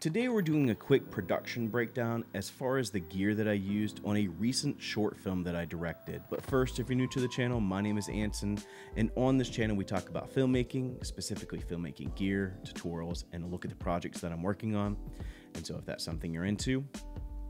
Today we're doing a quick production breakdown as far as the gear that I used on a recent short film that I directed. But first, if you're new to the channel, my name is Anson, and on this channel we talk about filmmaking, specifically filmmaking gear, tutorials, and a look at the projects that I'm working on. And so if that's something you're into,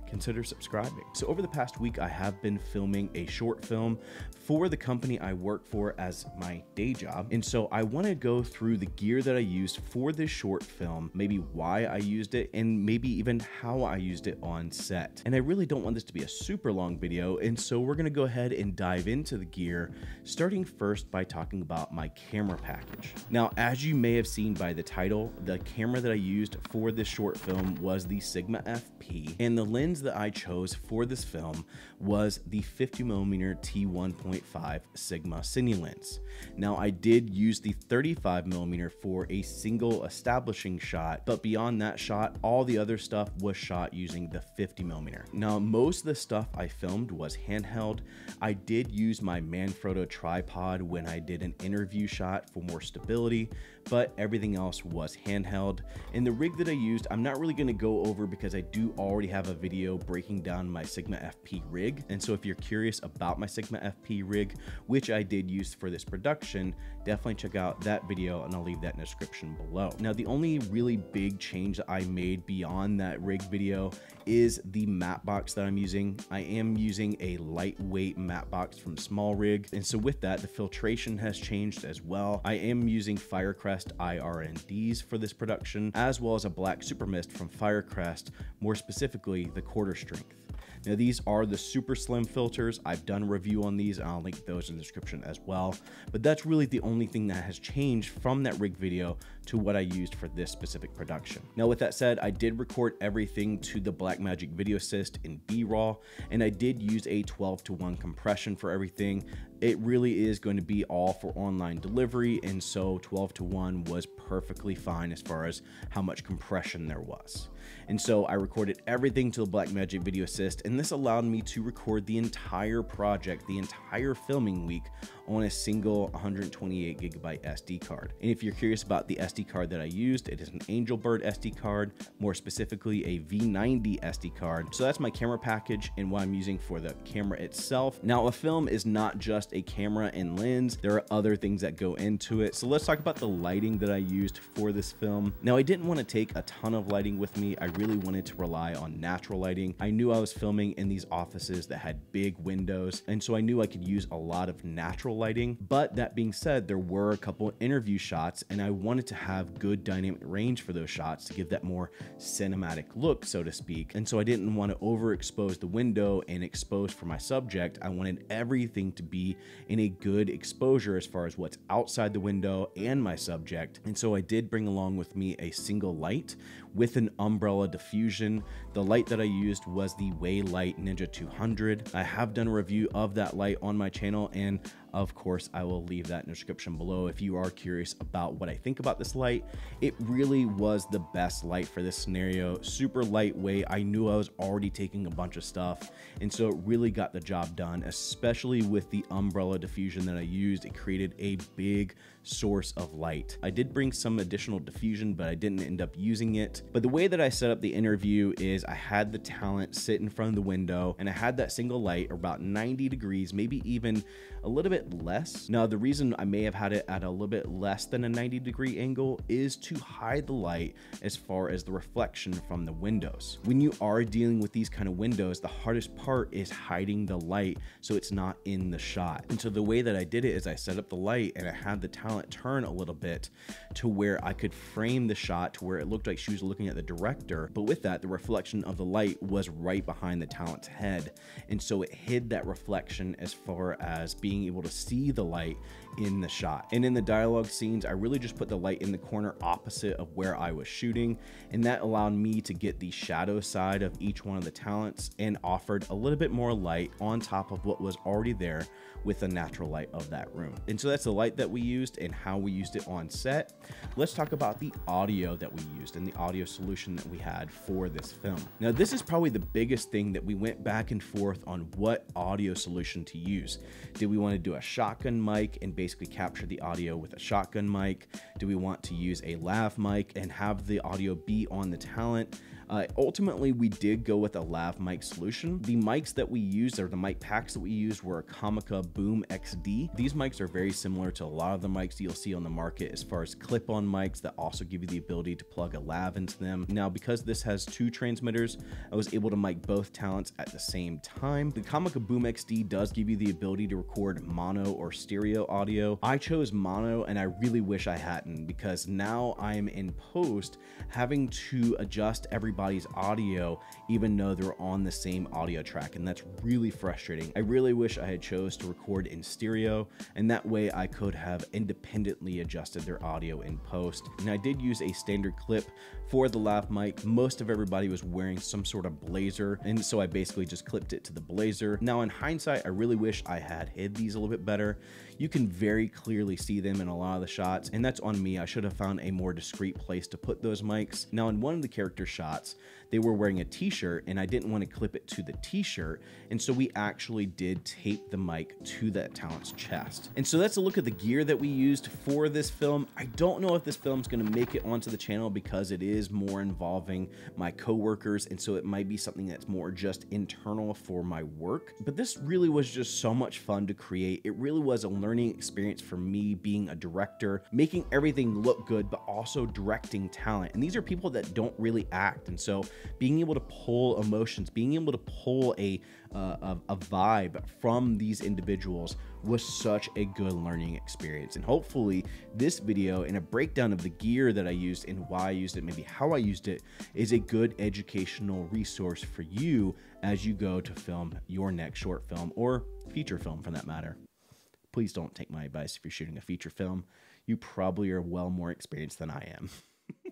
consider subscribing. So over the past week, I have been filming a short film for the company I work for as my day job. And so I want to go through the gear that I used for this short film, maybe why I used it, and maybe even how I used it on set. And I really don't want this to be a super long video. And so we're going to go ahead and dive into the gear, starting first by talking about my camera package. Now, as you may have seen by the title, the camera that I used for this short film was the Sigma FP, and the lens that I chose for this film was the 50mm t1.5 Sigma Cine lens. Now, I did use the 35mm for a single establishing shot, but beyond that shot, all the other stuff was shot using the 50mm. Now, most of the stuff I filmed was handheld. I did use my Manfrotto tripod when I did an interview shot for more stability, but everything else was handheld. And the rig that I used, I'm not really going to go over because I do already have a video breaking down my Sigma FP rig. And so if you're curious about my Sigma FP rig, which I did use for this production, definitely check out that video and I'll leave that in the description below. Now, the only really big change that I made beyond that rig video is the matte box that I'm using. I am using a lightweight matte box from Small Rig. And so with that, the filtration has changed as well. I am using Firecrest IRNDs for this production, as well as a black super mist from Firecrest, more specifically the quarter strength. Now, these are the super slim filters. I've done a review on these and I'll link those in the description as well. But that's really the only thing that has changed from that rig video to what I used for this specific production. Now, with that said, I did record everything to the Blackmagic Video Assist in B-Raw, and I did use a 12:1 compression for everything. It really is going to be all for online delivery, and so 12:1 was perfectly fine as far as how much compression there was. And so I recorded everything to the Blackmagic Video Assist, and this allowed me to record the entire project, the entire filming week, on a single 128GB SD card. And if you're curious about the SD card that I used, it is an Angelbird SD card, more specifically a V90 SD card. So that's my camera package and what I'm using for the camera itself. Now, a film is not just a camera and lens. There are other things that go into it. So let's talk about the lighting that I used for this film. Now, I didn't want to take a ton of lighting with me. I really wanted to rely on natural lighting. I knew I was filming in these offices that had big windows, and so I knew I could use a lot of natural lighting. But that being said, there were a couple interview shots, and I wanted to have good dynamic range for those shots to give that more cinematic look, so to speak. And so I didn't want to overexpose the window and expose for my subject. I wanted everything to be in a good exposure as far as what's outside the window and my subject. And so I did bring along with me a single light with an umbrella diffusion. The light that I used was the Waylight Ninja 200. I have done a review of that light on my channel, and of course, I will leave that in the description below if you are curious about what I think about this light. It really was the best light for this scenario. Super lightweight. I knew I was already taking a bunch of stuff, and so it really got the job done, especially with the umbrella diffusion that I used. It created a big source of light. I did bring some additional diffusion, but I didn't end up using it. But the way that I set up the interview is I had the talent sit in front of the window, and I had that single light about 90 degrees, maybe even a little bit less. Now, the reason I may have had it at a little bit less than a 90-degree angle is to hide the light as far as the reflection from the windows. When you are dealing with these kind of windows, the hardest part is hiding the light so it's not in the shot. And so the way that I did it is I set up the light and I had the talent turn a little bit to where I could frame the shot to where it looked like she was looking at the director. But with that, the reflection of the light was right behind the talent's head. And so it hid that reflection as far as being able to see the light in the shot. And in the dialogue scenes, I really just put the light in the corner opposite of where I was shooting, and that allowed me to get the shadow side of each one of the talents and offered a little bit more light on top of what was already there with the natural light of that room. And so that's the light that we used and how we used it on set. Let's talk about the audio that we used and the audio solution that we had for this film. Now, this is probably the biggest thing that we went back and forth on what audio solution to use. Did we want to do a a shotgun mic and basically capture the audio with a shotgun mic? Do we want to use a lav mic and have the audio be on the talent? Ultimately, we did go with a lav mic solution. The mics that we used, or the mic packs that we used, were a Comica Boom XD. These mics are very similar to a lot of the mics you'll see on the market as far as clip-on mics that also give you the ability to plug a lav into them. Now, because this has 2 transmitters, I was able to mic both talents at the same time. The Comica Boom XD does give you the ability to record mono or stereo audio. I chose mono, and I really wish I hadn't, because now I'm in post having to adjust everybody's audio even though they're on the same audio track, and that's really frustrating. I really wish I had chose to record in stereo, and that way I could have independently adjusted their audio in post. And I did use a standard clip for the lav mic. Most of everybody was wearing some sort of blazer, and so I basically just clipped it to the blazer. Now in hindsight, I really wish I had hid these a little bit better. You can very clearly see them in a lot of the shots, and that's on me. I should have found a more discreet place to put those mics. Now in one of the character shots, they were wearing a t-shirt, and I didn't want to clip it to the t-shirt, and so we actually did tape the mic to that talent's chest. And so that's a look at the gear that we used for this film. I don't know if this film's going to make it onto the channel because it is more involving my coworkers, and so it might be something that's more just internal for my work. But this really was just so much fun to create. It really was a learning experience for me being a director, making everything look good, but also directing talent. And these are people that don't really act, and so being able to pull emotions, being able to pull a vibe from these individuals was such a good learning experience. And hopefully this video and a breakdown of the gear that I used and why I used it, maybe how I used it, is a good educational resource for you as you go to film your next short film or feature film for that matter. Please don't take my advice if you're shooting a feature film. You probably are well more experienced than I am.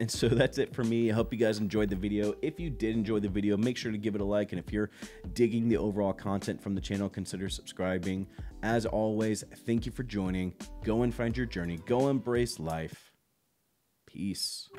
And so that's it for me. I hope you guys enjoyed the video. If you did enjoy the video, make sure to give it a like. And if you're digging the overall content from the channel, consider subscribing. As always, thank you for joining. Go and find your journey. Go embrace life. Peace.